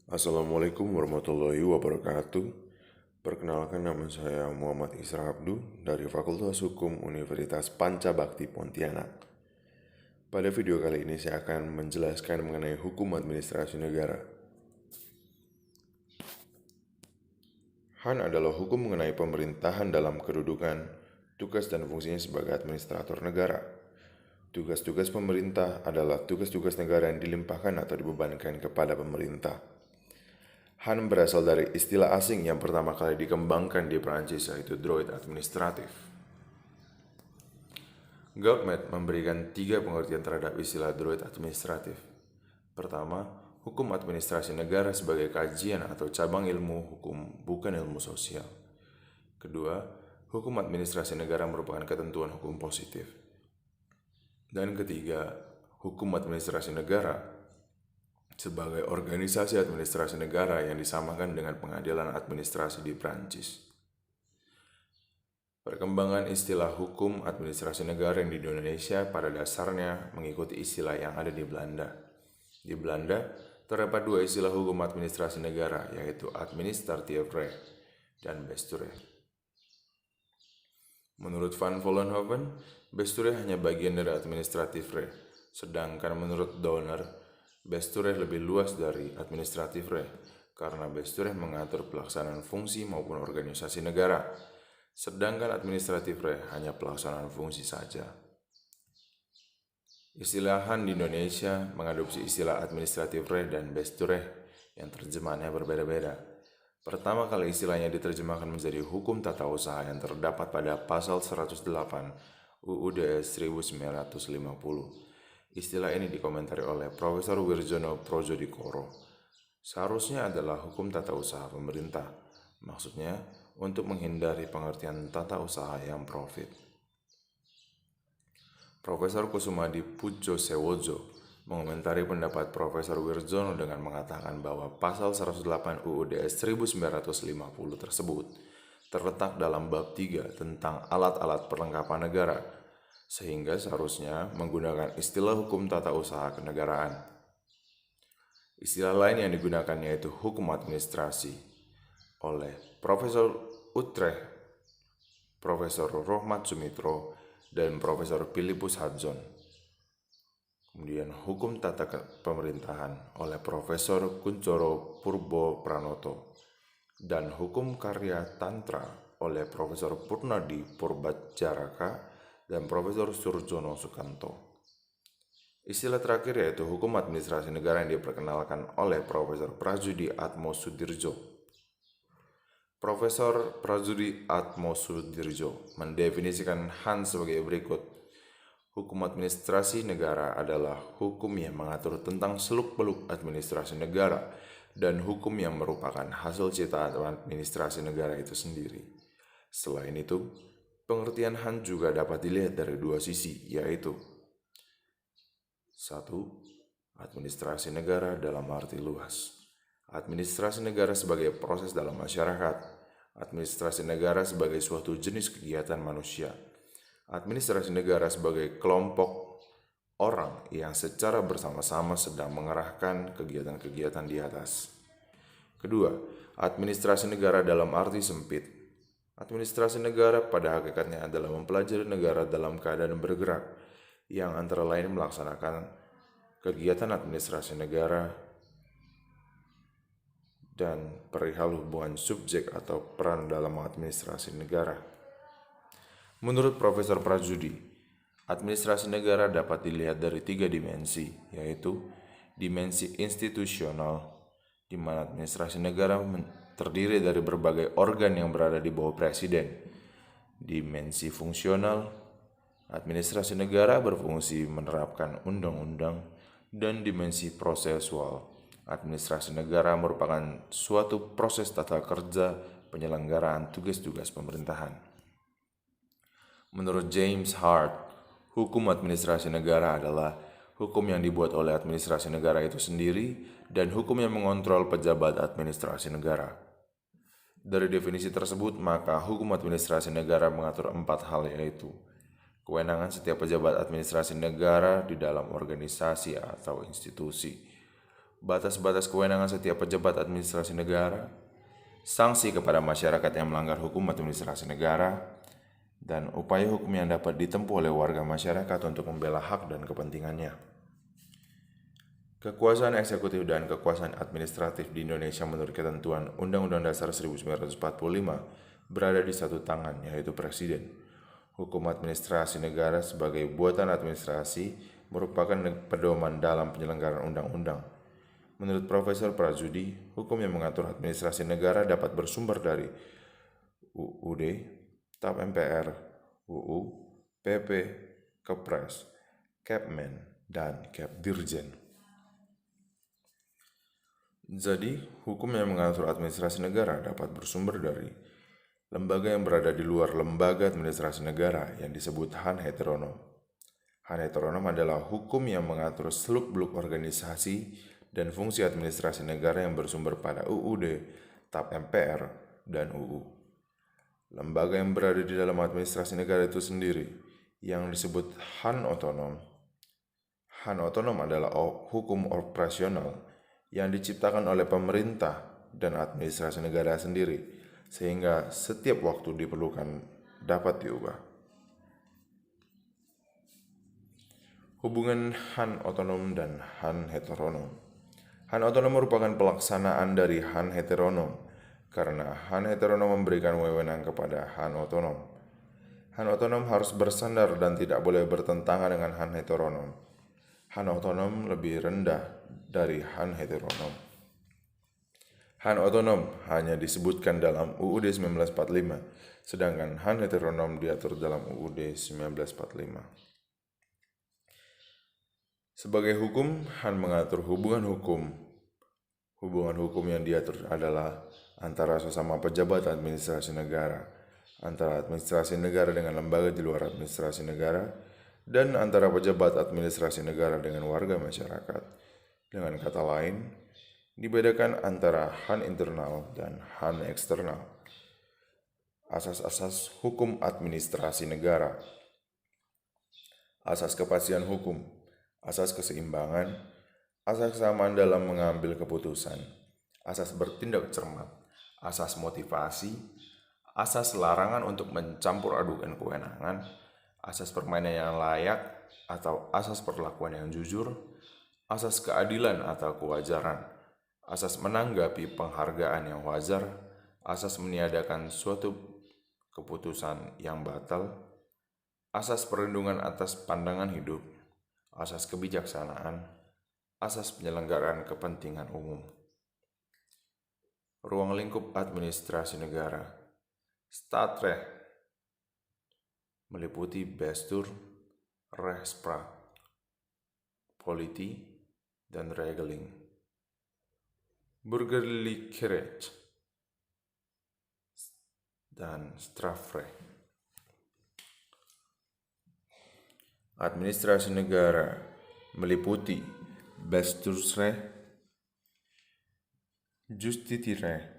Assalamualaikum warahmatullahi wabarakatuh. Perkenalkan, nama saya Muhammad Isra Abdu dari Fakultas Hukum Universitas Pancabakti Pontianak. Pada video kali ini saya akan menjelaskan mengenai hukum administrasi negara. HAN adalah hukum mengenai pemerintahan dalam kedudukan, tugas dan fungsinya sebagai administrator negara. Tugas-tugas pemerintah adalah tugas-tugas negara yang dilimpahkan atau dibebankan kepada pemerintah. HAN berasal dari istilah asing yang pertama kali dikembangkan di Prancis, yaitu droit administratif. Goldman memberikan 3 pengertian terhadap istilah droit administratif. Pertama, hukum administrasi negara sebagai kajian atau cabang ilmu hukum, bukan ilmu sosial. Kedua, hukum administrasi negara merupakan ketentuan hukum positif. Dan ketiga, hukum administrasi negara sebagai organisasi administrasi negara yang disamakan dengan pengadilan administrasi di Prancis. Perkembangan istilah hukum administrasi negara di Indonesia pada dasarnya mengikuti istilah yang ada di Belanda. Di Belanda, terdapat 2 istilah hukum administrasi negara, yaitu administrative recht dan bestuurrecht. Menurut Van Vollenhoven, bestuurrecht hanya bagian dari administrative recht, sedangkan menurut Donner, bestuurrecht lebih luas dari administrative recht, karena bestuurrecht mengatur pelaksanaan fungsi maupun organisasi negara, sedangkan administrative recht hanya pelaksanaan fungsi saja. Istilah HAN di Indonesia mengadopsi istilah administrative recht dan bestuurrecht yang terjemahannya berbeda-beda. Pertama kali istilahnya diterjemahkan menjadi hukum tata usaha yang terdapat pada pasal 108 UUD 1950. Istilah ini dikomentari oleh Profesor Wirjono Projodikoro. Seharusnya adalah hukum tata usaha pemerintah. Maksudnya, untuk menghindari pengertian tata usaha yang profit. Profesor Kusumadi Pujo-Sewojo mengomentari pendapat Profesor Wirjono dengan mengatakan bahwa pasal 108 UUD 1950 tersebut terletak dalam bab 3 tentang alat-alat perlengkapan negara, sehingga seharusnya menggunakan istilah hukum tata usaha kenegaraan. Istilah lain yang digunakan yaitu hukum administrasi oleh Profesor Utrecht, Profesor Rohmat Sumitro, dan Profesor Philippus Hudson. Kemudian hukum tata pemerintahan oleh Profesor Kuncoro Purbo Pranoto, dan hukum karya tantra oleh Profesor Purnadi Purbajaraka dan Profesor Surjono Sukanto. Istilah terakhir yaitu hukum administrasi negara yang diperkenalkan oleh Profesor Prajudi Atmo Sudirjo. Profesor Prajudi Atmo Sudirjo mendefinisikan HAN sebagai berikut. Hukum administrasi negara adalah hukum yang mengatur tentang seluk-beluk administrasi negara dan hukum yang merupakan hasil ciptaan administrasi negara itu sendiri. Selain itu, pengertian HAN juga dapat dilihat dari 2 sisi, yaitu 1. Administrasi negara dalam arti luas. Administrasi negara sebagai proses dalam masyarakat. Administrasi negara sebagai suatu jenis kegiatan manusia. Administrasi negara sebagai kelompok orang yang secara bersama-sama sedang mengerahkan kegiatan-kegiatan di atas. Kedua, administrasi negara dalam arti sempit. Administrasi negara pada hakikatnya adalah mempelajari negara dalam keadaan bergerak, yang antara lain melaksanakan kegiatan administrasi negara dan perihal hubungan subjek atau peran dalam administrasi negara. Menurut Profesor Prajudi, administrasi negara dapat dilihat dari 3 dimensi, yaitu dimensi institusional, di mana administrasi negara terdiri dari berbagai organ yang berada di bawah presiden. Dimensi fungsional, administrasi negara berfungsi menerapkan undang-undang. Dan dimensi prosesual, administrasi negara merupakan suatu proses tata kerja penyelenggaraan tugas-tugas pemerintahan. Menurut James Hart, hukum administrasi negara adalah hukum yang dibuat oleh administrasi negara itu sendiri dan hukum yang mengontrol pejabat administrasi negara. Dari definisi tersebut, maka hukum administrasi negara mengatur 4 hal, yaitu kewenangan setiap pejabat administrasi negara di dalam organisasi atau institusi, batas-batas kewenangan setiap pejabat administrasi negara, sanksi kepada masyarakat yang melanggar hukum administrasi negara, dan upaya hukum yang dapat ditempuh oleh warga masyarakat untuk membela hak dan kepentingannya. Kekuasaan eksekutif dan kekuasaan administratif di Indonesia menurut ketentuan Undang-Undang Dasar 1945 berada di satu tangan, yaitu Presiden. Hukum administrasi negara sebagai buatan administrasi merupakan pedoman dalam penyelenggaraan undang-undang. Menurut Profesor Prajudi, hukum yang mengatur administrasi negara dapat bersumber dari UUD, TAP MPR, UU, PP, Kepres, Kepmen, dan Kepdirjen. Jadi, hukum yang mengatur administrasi negara dapat bersumber dari lembaga yang berada di luar lembaga administrasi negara yang disebut Han heteronom. Han heteronom adalah hukum yang mengatur seluk-beluk organisasi dan fungsi administrasi negara yang bersumber pada UUD, TAP MPR, dan UU. Lembaga yang berada di dalam administrasi negara itu sendiri yang disebut Han otonom. Han otonom adalah hukum operasional yang diciptakan oleh pemerintah dan administrasi negara sendiri, sehingga setiap waktu diperlukan dapat diubah. Hubungan Han otonom dan Han heteronom. Han otonom merupakan pelaksanaan dari Han heteronom, karena Han heteronom memberikan wewenang kepada Han otonom. Han otonom harus bersandar dan tidak boleh bertentangan dengan Han heteronom. Han otonom lebih rendah dari Han heteronom. Han otonom hanya disebutkan dalam UUD 1945, sedangkan Han heteronom diatur dalam UUD 1945. Sebagai hukum, Han mengatur hubungan hukum. Hubungan hukum yang diatur adalah antara sesama pejabat administrasi negara, antara administrasi negara dengan lembaga di luar administrasi negara, dan antara pejabat administrasi negara dengan warga masyarakat. Dengan kata lain, dibedakan antara Han internal dan Han eksternal. Asas-asas hukum administrasi negara. Asas kepastian hukum, asas keseimbangan, asas kesamaan dalam mengambil keputusan, asas bertindak cermat, asas motivasi, asas larangan untuk mencampur adukan kewenangan, asas permainan yang layak atau asas perlakuan yang jujur, asas keadilan atau kewajaran, asas menanggapi penghargaan yang wajar, asas meniadakan suatu keputusan yang batal, asas perlindungan atas pandangan hidup, asas kebijaksanaan, asas penyelenggaraan kepentingan umum. Ruang lingkup administrasi negara. Staatsrecht meliputi Bestuur, Rechtspraak, Politie, dan Regeling. Burgerlijk recht dan strafrecht. Administrasi negara meliputi Bestuursrecht, Justitierecht,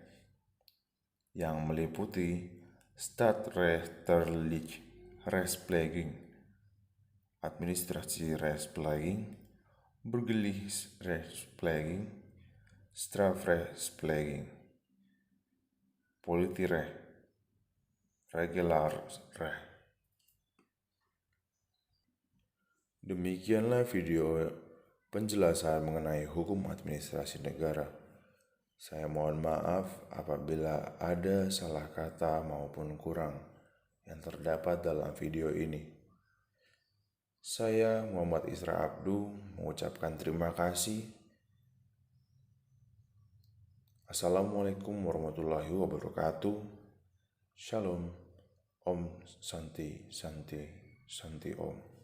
yang meliputi Staatsrechtelijke rechtspleging, administratie rechtspleging, burgerlijk rechtspleging, strafrechtspleging, politierecht, regelaarrecht. Demikianlah video penjelasan mengenai hukum administrasi negara. Saya mohon maaf apabila ada salah kata maupun kurang yang terdapat dalam video ini. Saya Muhammad Isra Abdu mengucapkan terima kasih. Assalamualaikum warahmatullahi wabarakatuh. Shalom. Om Santi Santi Santi Om.